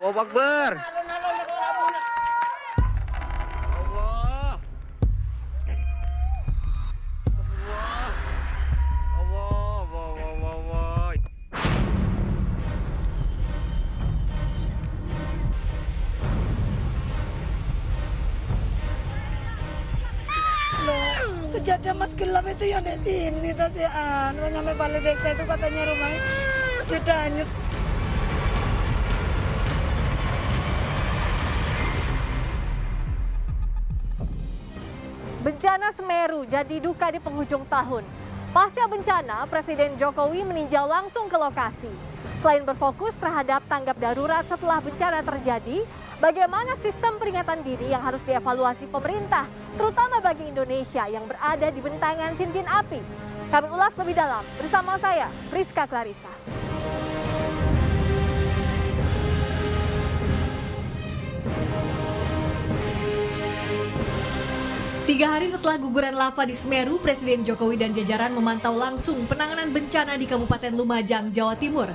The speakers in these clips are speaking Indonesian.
Allahu Akbar. Allah. Astagfirullah. Allah, Allah. Kejadian mas gelap itu ya di sini tasian, nyampe Balai Desa itu katanya rumahnya sudah hanyut. Bencana Semeru jadi duka di penghujung tahun. Pasca bencana, Presiden Jokowi meninjau langsung ke lokasi. Selain berfokus terhadap tanggap darurat setelah bencana terjadi, bagaimana sistem peringatan dini yang harus dievaluasi pemerintah, terutama bagi Indonesia yang berada di bentangan cincin api. Kami ulas lebih dalam bersama saya, Friska Clarissa. Tiga hari setelah guguran lava di Semeru, Presiden Jokowi dan jajaran memantau langsung penanganan bencana di Kabupaten Lumajang, Jawa Timur.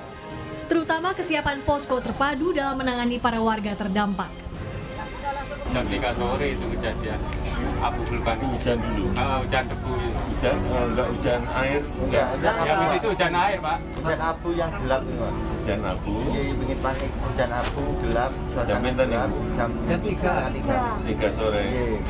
Terutama kesiapan posko terpadu dalam menangani para warga terdampak. Jam 3 sore itu kejadian abu vulkanik. Hujan dulu. Hujan debu. Hujan, enggak hujan air. Enggak, Yang itu hujan air, Pak. hujan abu yang gelap nih, Pak. Hujan abu. Iya, bikin panik. Hujan abu gelap, Jam pinten gelap. Ibu? Jam 3. 3 sore. Iya.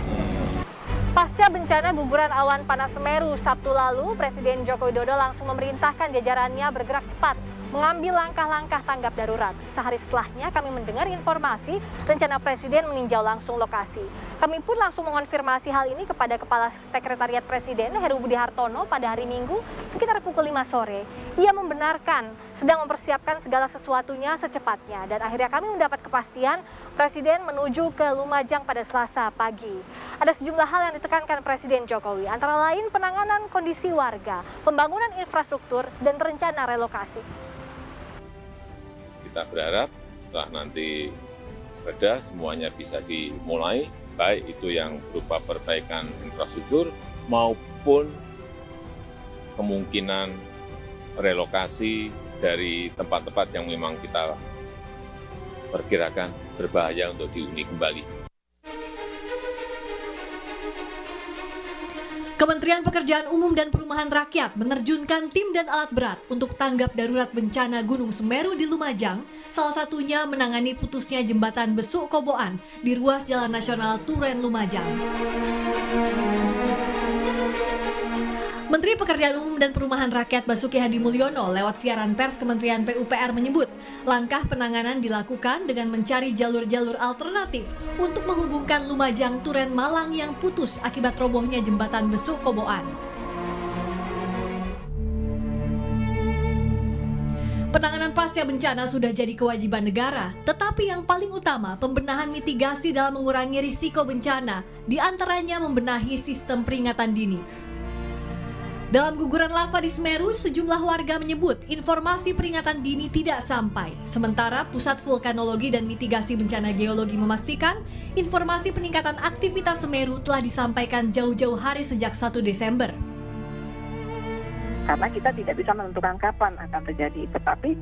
Pasca bencana guguran awan panas Semeru Sabtu lalu, Presiden Joko Widodo langsung memerintahkan jajarannya bergerak cepat mengambil langkah-langkah tanggap darurat. Sehari setelahnya kami mendengar informasi rencana Presiden meninjau langsung lokasi. Kami pun langsung mengonfirmasi hal ini kepada Kepala Sekretariat Presiden Heru Budi Hartono pada hari Minggu sekitar pukul 5 sore. Ia membenarkan sedang mempersiapkan segala sesuatunya secepatnya dan akhirnya kami mendapat kepastian Presiden menuju ke Lumajang pada Selasa pagi. Ada sejumlah hal yang ditekankan Presiden Jokowi, antara lain penanganan kondisi warga, pembangunan infrastruktur, dan rencana relokasi. Kita berharap setelah nanti reda semuanya bisa dimulai, baik itu yang berupa perbaikan infrastruktur maupun kemungkinan relokasi dari tempat-tempat yang memang kita perkirakan berbahaya untuk dihuni kembali. Kementerian Pekerjaan Umum dan Perumahan Rakyat menerjunkan tim dan alat berat untuk tanggap darurat bencana Gunung Semeru di Lumajang, salah satunya menangani putusnya jembatan Besuk Koboan di ruas Jalan Nasional Turen Lumajang. Menteri Pekerjaan Umum dan Perumahan Rakyat Basuki Hadi Mulyono lewat siaran pers Kementerian PUPR menyebut, langkah penanganan dilakukan dengan mencari jalur-jalur alternatif untuk menghubungkan Lumajang Turen Malang yang putus akibat robohnya jembatan Besuk Koboan. Penanganan pasca bencana sudah jadi kewajiban negara, tetapi yang paling utama pembenahan mitigasi dalam mengurangi risiko bencana, diantaranya membenahi sistem peringatan dini. Dalam guguran lava di Semeru, sejumlah warga menyebut informasi peringatan dini tidak sampai. Sementara Pusat Vulkanologi dan Mitigasi Bencana Geologi memastikan informasi peningkatan aktivitas Semeru telah disampaikan jauh-jauh hari sejak 1 Desember. Karena kita tidak bisa menentukan kapan akan terjadi, tetapi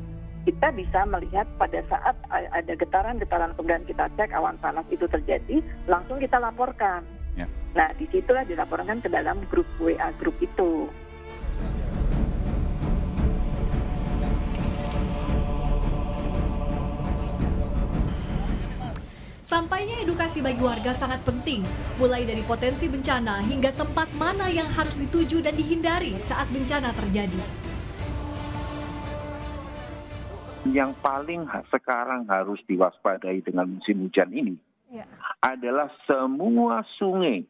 kita bisa melihat pada saat ada getaran-getaran kemudian kita cek awan panas itu terjadi, langsung kita laporkan. Ya. Nah, disitulah dilaporkan ke dalam grup WA grup itu. Sampainya edukasi bagi warga sangat penting, mulai dari potensi bencana hingga tempat mana yang harus dituju dan dihindari saat bencana terjadi. Yang paling sekarang harus diwaspadai dengan musim hujan ini adalah semua sungai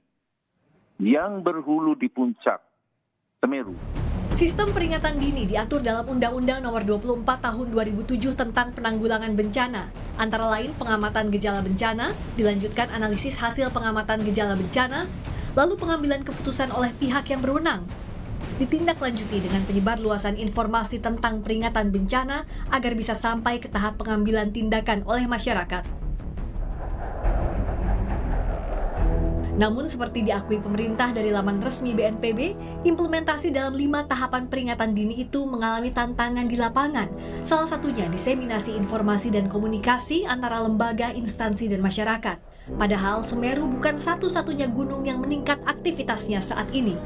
yang berhulu di puncak Semeru. Sistem peringatan dini diatur dalam Undang-Undang Nomor 24 Tahun 2007 tentang penanggulangan bencana. Antara lain pengamatan gejala bencana, dilanjutkan analisis hasil pengamatan gejala bencana, lalu pengambilan keputusan oleh pihak yang berwenang. Ditindaklanjuti dengan penyebarluasan informasi tentang peringatan bencana agar bisa sampai ke tahap pengambilan tindakan oleh masyarakat. Namun seperti diakui pemerintah dari laman resmi BNPB, implementasi dalam 5 tahapan peringatan dini itu mengalami tantangan di lapangan. Salah satunya diseminasi informasi dan komunikasi antara lembaga, instansi, dan masyarakat. Padahal Semeru bukan satu-satunya gunung yang meningkat aktivitasnya saat ini.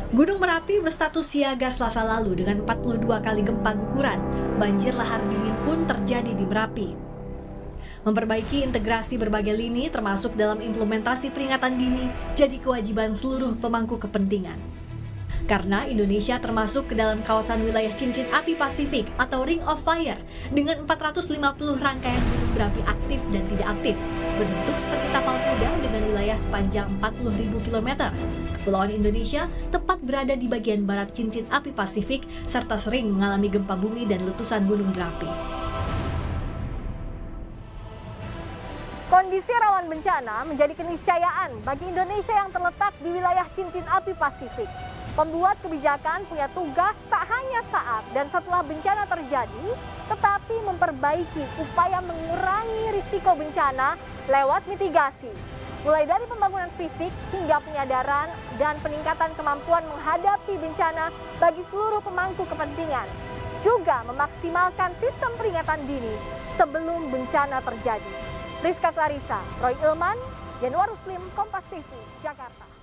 Gunung Merapi berstatus siaga Selasa lalu dengan 42 kali gempa guguran. Banjir lahar dingin pun terjadi di Merapi. Memperbaiki integrasi berbagai lini termasuk dalam implementasi peringatan dini jadi kewajiban seluruh pemangku kepentingan. Karena Indonesia termasuk ke dalam kawasan wilayah cincin api Pasifik atau Ring of Fire dengan 450 rangkaian gunung berapi aktif dan tidak aktif, berbentuk seperti tapal kuda dengan wilayah sepanjang 40.000 km. Kepulauan Indonesia tepat berada di bagian barat cincin api Pasifik serta sering mengalami gempa bumi dan letusan gunung berapi. Kondisi rawan bencana menjadi keniscayaan bagi Indonesia yang terletak di wilayah cincin api Pasifik. Pembuat kebijakan punya tugas tak hanya saat dan setelah bencana terjadi, tetapi memperbaiki upaya mengurangi risiko bencana lewat mitigasi. Mulai dari pembangunan fisik hingga penyadaran dan peningkatan kemampuan menghadapi bencana bagi seluruh pemangku kepentingan. Juga memaksimalkan sistem peringatan dini sebelum bencana terjadi. Rizka Clarissa, Roy Ilman, Yanuar Ruslim, Kompas TV, Jakarta.